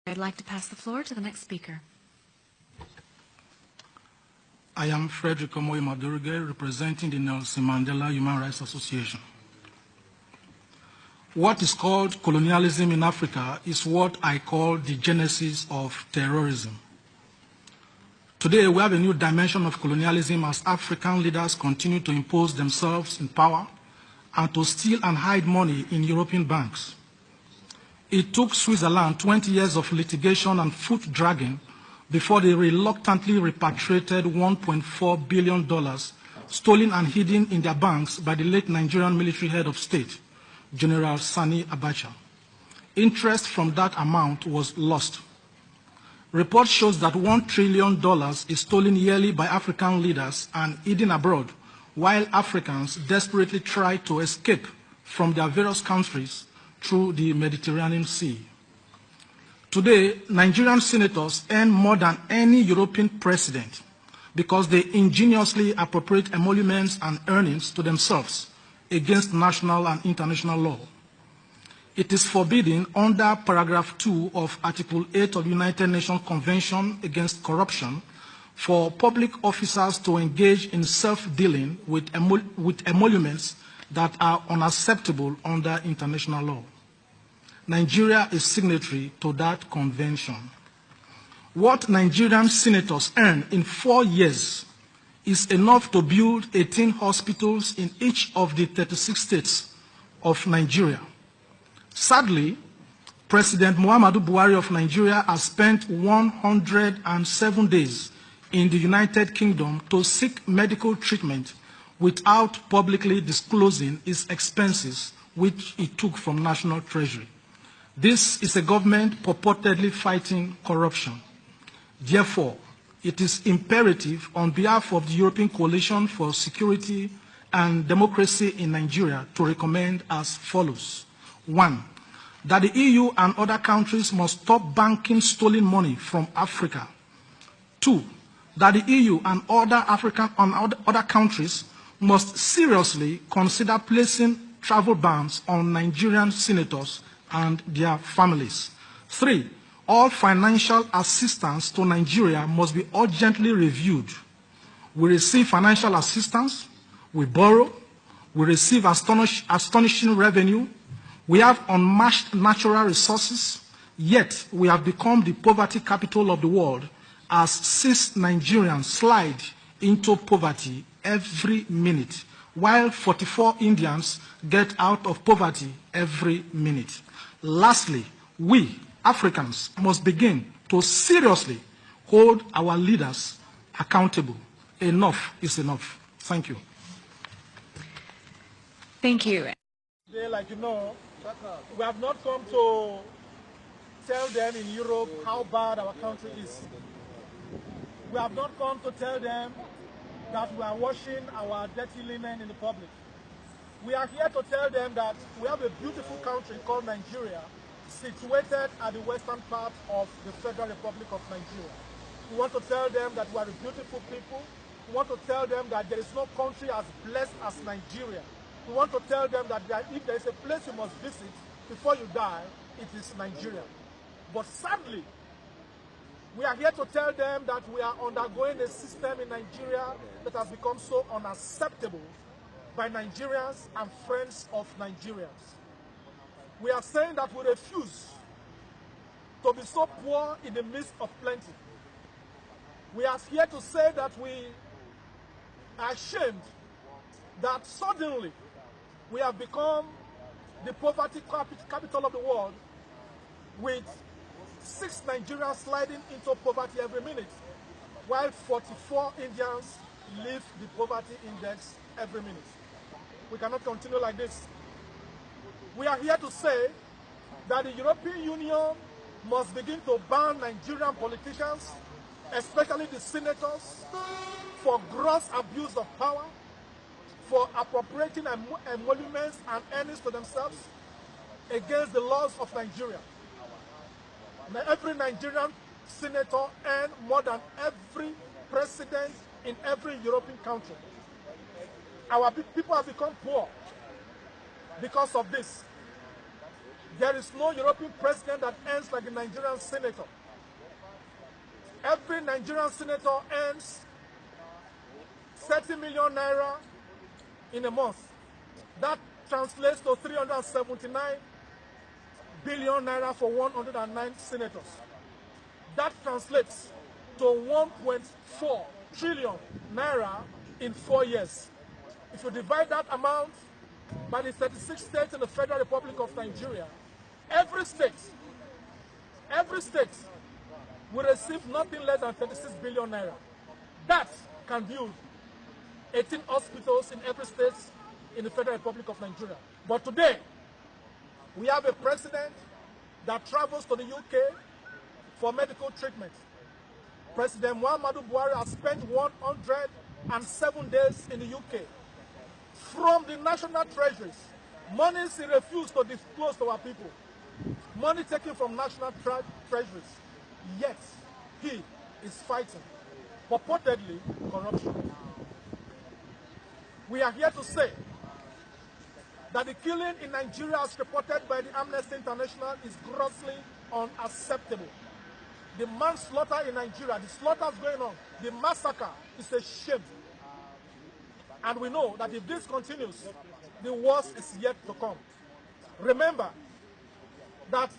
I'd like to pass the floor to the next speaker. I am Frederick Omoyi Maduruge, representing the Nelson Mandela Human Rights Association. What is called colonialism in Africa is what I call the genesis of terrorism. Today, we have a new dimension of colonialism as African leaders continue to impose themselves in power and to steal and hide money in European banks. It took Switzerland 20 years of litigation and foot dragging before they reluctantly repatriated $1.4 billion stolen and hidden in their banks by the late Nigerian military head of state, General Sani Abacha. Interest from that amount was lost. Report shows that $1 trillion is stolen yearly by African leaders and hidden abroad, while Africans desperately try to escape from their various countries through the Mediterranean Sea. Today, Nigerian senators earn more than any European president because they ingeniously appropriate emoluments and earnings to themselves against national and international law. It is forbidden under paragraph 2 of Article 8 of the United Nations Convention Against Corruption for public officers to engage in self-dealing with emoluments that are unacceptable under international law. Nigeria is signatory to that convention. What Nigerian senators earn in 4 years is enough to build 18 hospitals in each of the 36 states of Nigeria. Sadly, President Muhammadu Buhari of Nigeria has spent 107 days in the United Kingdom to seek medical treatment without publicly disclosing his expenses, which he took from National Treasury. This is a government purportedly fighting corruption. Therefore, it is imperative on behalf of the European Coalition for Security and Democracy in Nigeria to recommend as follows. 1, that the EU and other countries must stop banking stolen money from Africa. 2, that the EU and other countries must seriously consider placing travel bans on Nigerian senators and their families. 3, all financial assistance to Nigeria must be urgently reviewed. We receive financial assistance, we borrow, we receive astonishing revenue, we have unmatched natural resources, yet we have become the poverty capital of the world as 6 Nigerians slide into poverty every minute, while 44 Indians get out of poverty every minute. Lastly, we, Africans, must begin to seriously hold our leaders accountable. Enough is enough. Thank you. Thank you. Like you know, we have not come to tell them in Europe how bad our country is. We have not come to tell them that we are washing our dirty linen in the public. We are here to tell them that we have a beautiful country called Nigeria, situated at the western part of the Federal Republic of Nigeria. We want to tell them that we are a beautiful people. We want to tell them that there is no country as blessed as Nigeria. We want to tell them that if there is a place you must visit before you die, it is Nigeria. But sadly, we are here to tell them that we are undergoing a system in Nigeria that has become so unacceptable by Nigerians and friends of Nigerians. We are saying that we refuse to be so poor in the midst of plenty. We are here to say that we are ashamed that suddenly we have become the poverty capital of the world, with 6 Nigerians sliding into poverty every minute, while 44 Indians leave the poverty index every minute. We cannot continue like this. We are here to say that the European Union must begin to ban Nigerian politicians, especially the senators, for gross abuse of power, for appropriating emoluments and earnings to themselves against the laws of Nigeria. Every Nigerian senator earns more than every president in every European country. Our people have become poor because of this. There is no European president that earns like a Nigerian senator. Every Nigerian senator earns 30 million naira in a month. That translates to 379 billion naira for 109 senators. That translates to 1.4 trillion naira in 4 years. If you divide that amount by the 36 states in the Federal Republic of Nigeria, every state will receive nothing less than 36 billion naira. That can build 18 hospitals in every state in the Federal Republic of Nigeria. But today, we have a president that travels to the UK for medical treatment. President Muhammadu Buhari has spent 107 days in the UK. From the national treasuries, monies he refused to disclose to our people. Money taken from national treasuries. Yet, he is fighting, purportedly, corruption. We are here to say that the killing in Nigeria as reported by the Amnesty International is grossly unacceptable. The manslaughter in Nigeria, the slaughters going on, the massacre is a shame. And we know that if this continues, the worst is yet to come. Remember that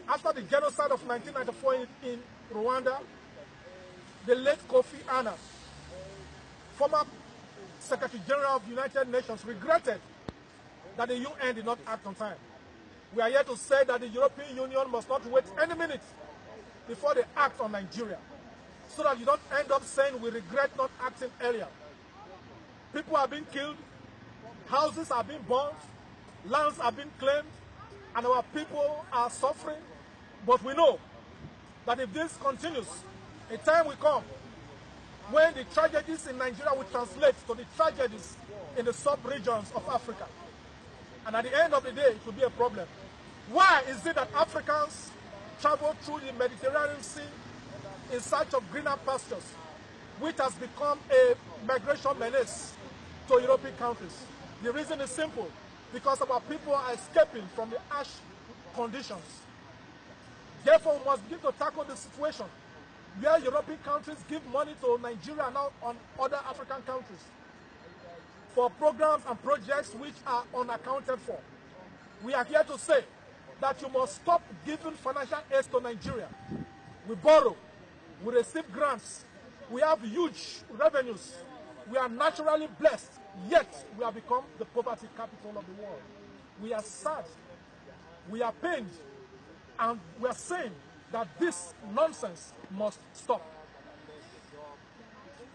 after the genocide of 1994 in Rwanda, the late Kofi Annan, former Secretary General of the United Nations, regretted that the UN did not act on time. We are here to say that the European Union must not wait any minute before they act on Nigeria, so that you don't end up saying we regret not acting earlier. People are being killed, houses are being burned, lands are being claimed, and our people are suffering. But we know that if this continues, a time will come when the tragedies in Nigeria will translate to the tragedies in the sub-regions of Africa. And at the end of the day, it will be a problem. Why is it that Africans travel through the Mediterranean Sea in search of greener pastures, which has become a migration menace to European countries? The reason is simple, because our people are escaping from the harsh conditions. Therefore, we must begin to tackle the situation where European countries give money to Nigeria and now on other African countries for programs and projects which are unaccounted for. We are here to say that you must stop giving financial aid to Nigeria. We borrow, we receive grants, we have huge revenues, we are naturally blessed, yet we have become the poverty capital of the world. We are sad, we are pained, and we are saying that this nonsense must stop.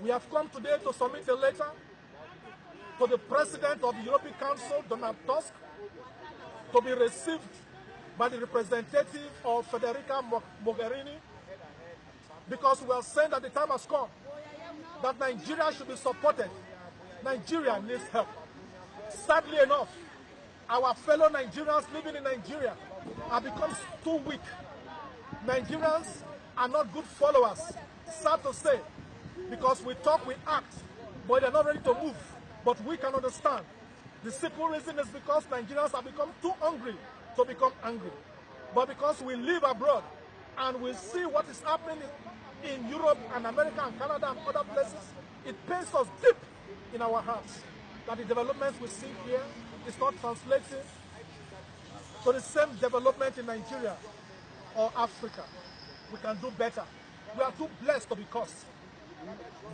We have come today to submit a letter to the President of the European Council, Donald Tusk, to be received by the representative of Federica Mogherini, because we are saying that the time has come that Nigeria should be supported. Nigeria needs help. Sadly enough, our fellow Nigerians living in Nigeria have become too weak. Nigerians are not good followers, sad to say, because we talk, we act, but they're not ready to move. But we can understand. The simple reason is because Nigerians have become too hungry to become angry. But because we live abroad and we see what is happening in Europe and America and Canada and other places, it pains us deep in our hearts that the developments we see here is not translating to the same development in Nigeria or Africa. We can do better. We are too blessed to be cursed.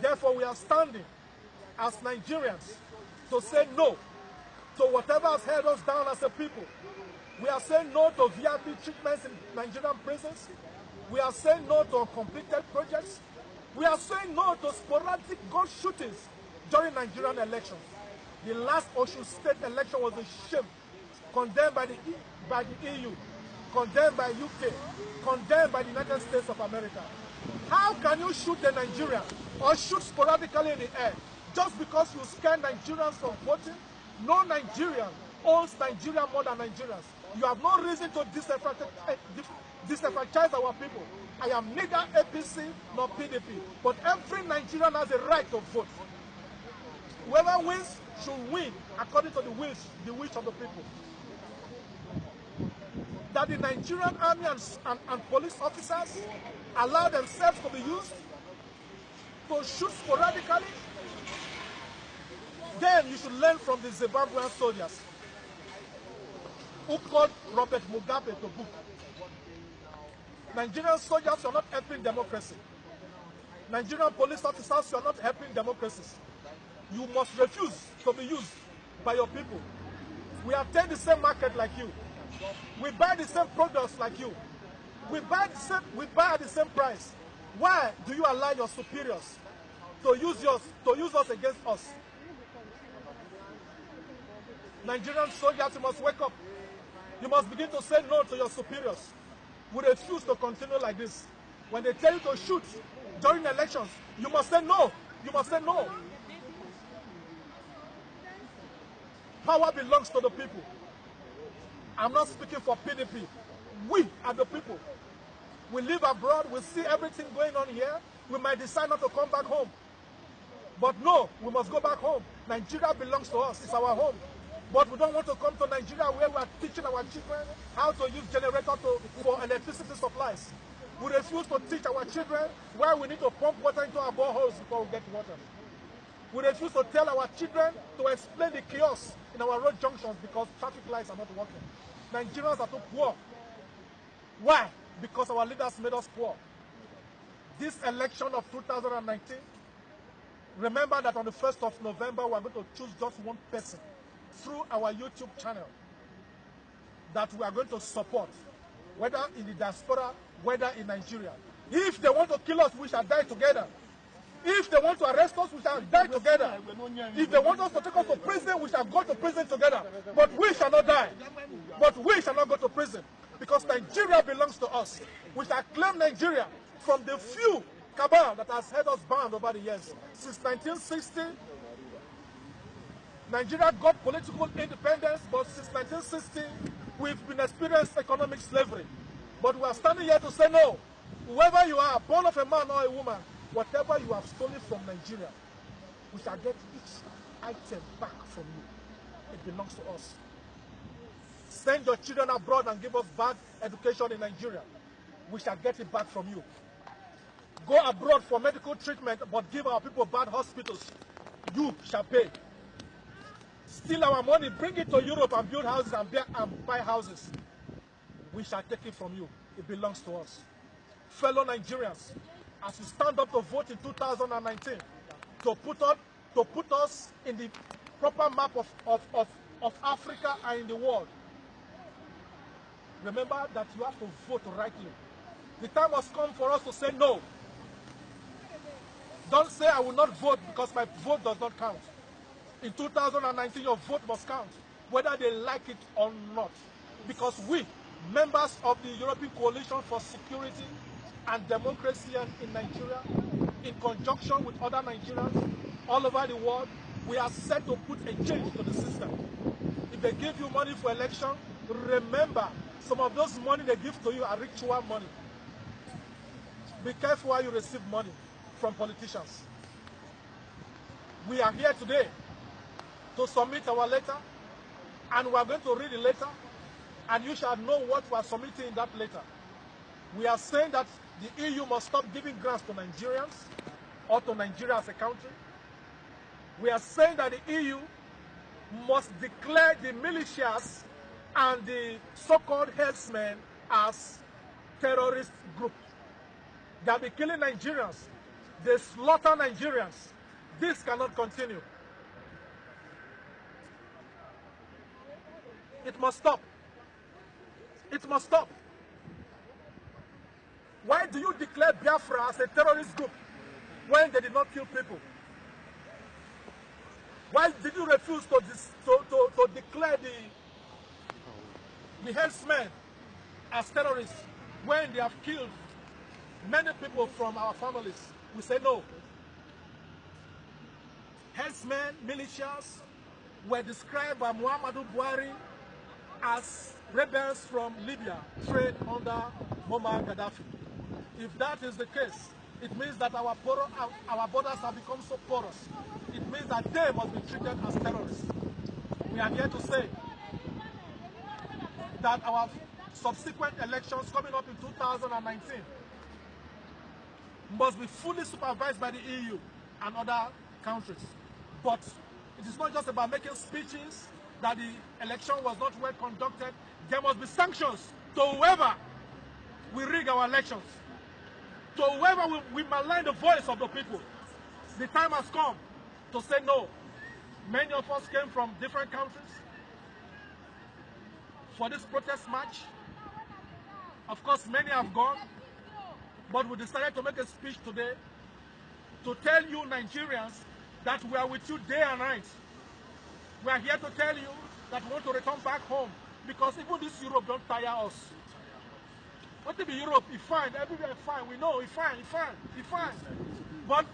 Therefore, we are standing as Nigerians to say no to whatever has held us down as a people. We are saying no to VIP treatments in Nigerian prisons. We are saying no to uncompleted projects. We are saying no to sporadic gun shootings during Nigerian elections. The last Osun State election was a shame, condemned by the EU, condemned by UK, condemned by the United States of America. How can you shoot a Nigerian or shoot sporadically in the air just because you scare Nigerians from voting? No Nigerian owns Nigeria more than Nigerians. You have no reason to disenfranchise our people. I am neither APC nor PDP, but every Nigerian has a right to vote. Whoever wins should win according to the wish of the people. that the Nigerian army and police officers allow themselves to be used to shoot sporadically, then you should learn from the Zimbabwean soldiers who called Robert Mugabe to book. Nigerian soldiers are not helping democracy. Nigerian police officers are not helping democracies. You must refuse to be used by your people. We attend the same market like you. We buy the same products like you. We buy at the same price. Why do you allow your superiors to use us against us? Nigerian soldiers, you must wake up. You must begin to say no to your superiors. We refuse to continue like this. When they tell you to shoot during elections, you must say no. You must say no. Power belongs to the people. I'm not speaking for PDP. We are the people. We live abroad. We see everything going on here. We might decide not to come back home. But no, we must go back home. Nigeria belongs to us. It's our home. But we don't want to come to Nigeria where we are teaching our children how to use generators for electricity supplies. We refuse to teach our children why we need to pump water into our boreholes before we get water. We refuse to tell our children to explain the chaos in our road junctions because traffic lights are not working. Nigerians are too poor. Why? Because our leaders made us poor. This election of 2019, remember that on the 1st of November, we are going to choose just one person through our YouTube channel that we are going to support, whether in the diaspora, whether in Nigeria. If they want to kill us, we shall die together. If they want to arrest us, we shall die together. If they want us to take us to prison, we shall go to prison together. But we shall not die. But we shall not go to prison. Because Nigeria belongs to us. We shall claim Nigeria from the few cabal that has held us bound over the years. Since 1960, Nigeria got political independence, but since 1960, we've been experiencing economic slavery. But we are standing here to say no. Whoever you are, born of a man or a woman, whatever you have stolen from Nigeria, we shall get each item back from you. It belongs to us. Send your children abroad and give us bad education in Nigeria. We shall get it back from you. Go abroad for medical treatment, but give our people bad hospitals. You shall pay. Steal our money, bring it to Europe and build houses and buy houses. We shall take it from you. It belongs to us. Fellow Nigerians, as we stand up to vote in 2019, to put us in the proper map of Africa and in the world, remember that you have to vote rightly. The time has come for us to say no. Don't say I will not vote because my vote does not count. In 2019, your vote must count, whether they like it or not. Because we, members of the European Coalition for Security and Democracy in Nigeria, in conjunction with other Nigerians all over the world, we are set to put a change to the system. If they give you money for election, remember, some of those money they give to you are ritual money. Be careful how you receive money from politicians. We are here today to submit our letter, and we are going to read the letter, and you shall know what we are submitting in that letter. We are saying that the EU must stop giving grants to Nigerians or to Nigeria as a country. We are saying that the EU must declare the militias and the so-called herdsmen as terrorist group. They have been killing Nigerians. They slaughter Nigerians. This cannot continue. It must stop. It must stop. Why do you declare Biafra as a terrorist group when they did not kill people? Why did you refuse to declare the herdsmen as terrorists when they have killed many people from our families? We say no. Herdsmen, militias were described by Muhammadu Buhari as rebels from Libya trained under Muammar Gaddafi. If that is the case, it means that our borders have become so porous. It means that they must be treated as terrorists. We are here to say that our subsequent elections coming up in 2019 must be fully supervised by the EU and other countries. But it is not just about making speeches that the election was not well conducted. There must be sanctions to whoever we rig our elections, to whoever we malign the voice of the people. The time has come to say no. Many of us came from different countries for this protest march. Of course, many have gone, but we decided to make a speech today to tell you Nigerians that we are with you day and night. We are here to tell you that we want to return back home, because even this Europe don't tire us. What if Europe, it's fine, everywhere is fine, we know, it's fine. But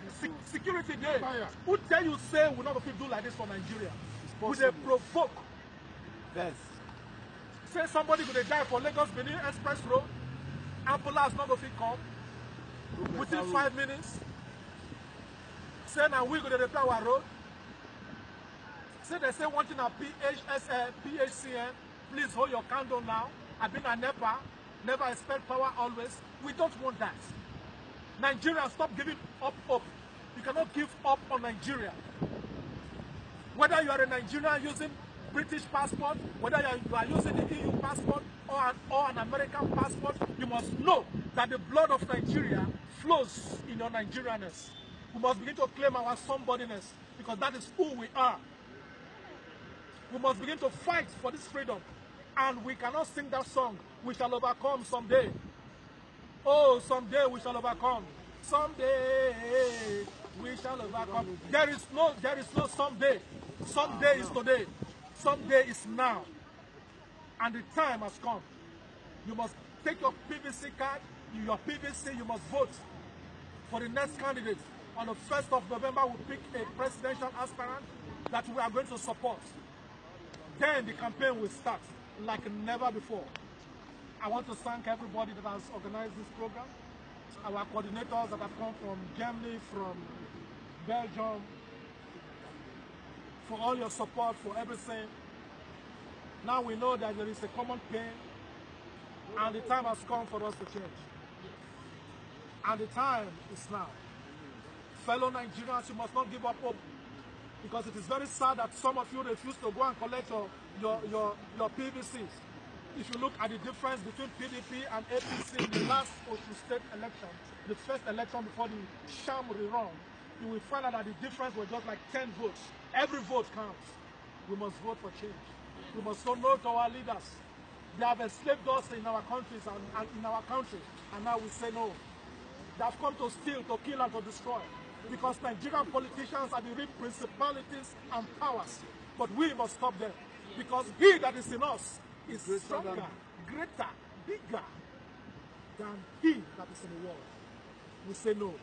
security there, who tell you say we're not going to do like this for Nigeria? Would they provoke? Yes. Say somebody could die for Lagos Benin Express Road, ambulance not going to come within 5 minutes. Say now we're going to repair our road. Say they say one thing at PHCN, please hold your candle now. I've been a NEPA, never expect power always. We don't want that. Nigeria, stop giving up hope. You cannot give up on Nigeria. Whether you are a Nigerian using British passport, whether you are using the EU passport or an American passport, you must know that the blood of Nigeria flows in your Nigerianness. We must begin to claim our somebodyness, because that is who we are. We must begin to fight for this freedom. And we cannot sing that song, we shall overcome someday. Oh, someday we shall overcome. Someday we shall overcome. There is no someday. Someday is today. Someday is now. And the time has come. You must take your PVC card, your PVC, you must vote for the next candidate. On the 1st of November, we'll pick a presidential aspirant that we are going to support. Then the campaign will start like never before. I want to thank everybody that has organized this program, our coordinators that have come from Germany, from Belgium, for all your support, for everything. Now we know that there is a common pain, and the time has come for us to change. And the time is now. Fellow Nigerians, you must not give up hope, because it is very sad that some of you refuse to go and collect your PVCs. If you look at the difference between PDP and APC in the last Osun State election, the first election before the sham rerun, you will find out that the difference was just like 10 votes. Every vote counts. We must vote for change. We must say no to our leaders. They have enslaved us in our countries and in our country, and now we say no. They have come to steal, to kill, and to destroy. Because Nigerian politicians are the real principalities and powers. But we must stop them. Because he that is in us is stronger, greater, bigger than he that is in the world. We say no.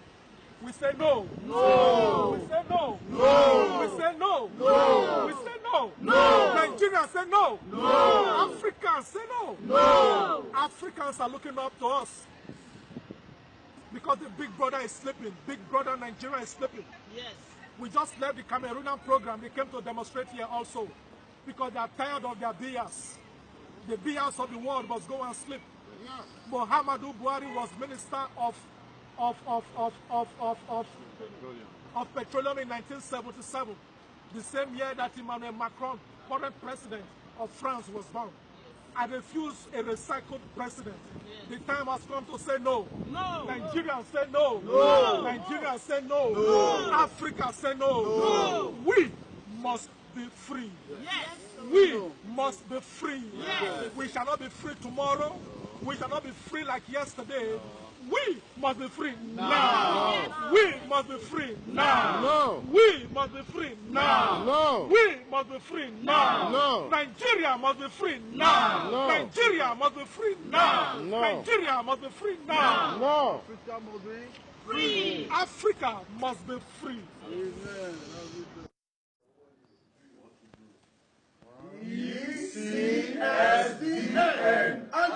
We say no. No. We say no. No. We say no. No. We say no. No. Nigerians say no. No. Africans say no. No. Africans are looking up to us. Because the big brother is sleeping. Big brother Nigeria is sleeping. Yes. We just left the Cameroonian program. They came to demonstrate here also. Because they are tired of their BS. The BS of the world must go and sleep. Yeah. Muhammadu Buhari was minister of petroleum in 1977. The same year that Emmanuel Macron, current president of France, was born. I refuse a recycled president. Yes. The time has come to say no. No. Nigerians say no. No. Nigerians say no. No. Africa say no. No. We must be free. Yes. We must be free. Yes. We shall not be free tomorrow. We shall not be free like yesterday. We must be free now. Yes. We must be free now. No. We must be free now. No. We must be free now. No. Nigeria must be free now. No. Nigeria must be free now. No. Nigeria must be free now. No. Africa must be free. Africa must be free. Amen. ECSDN and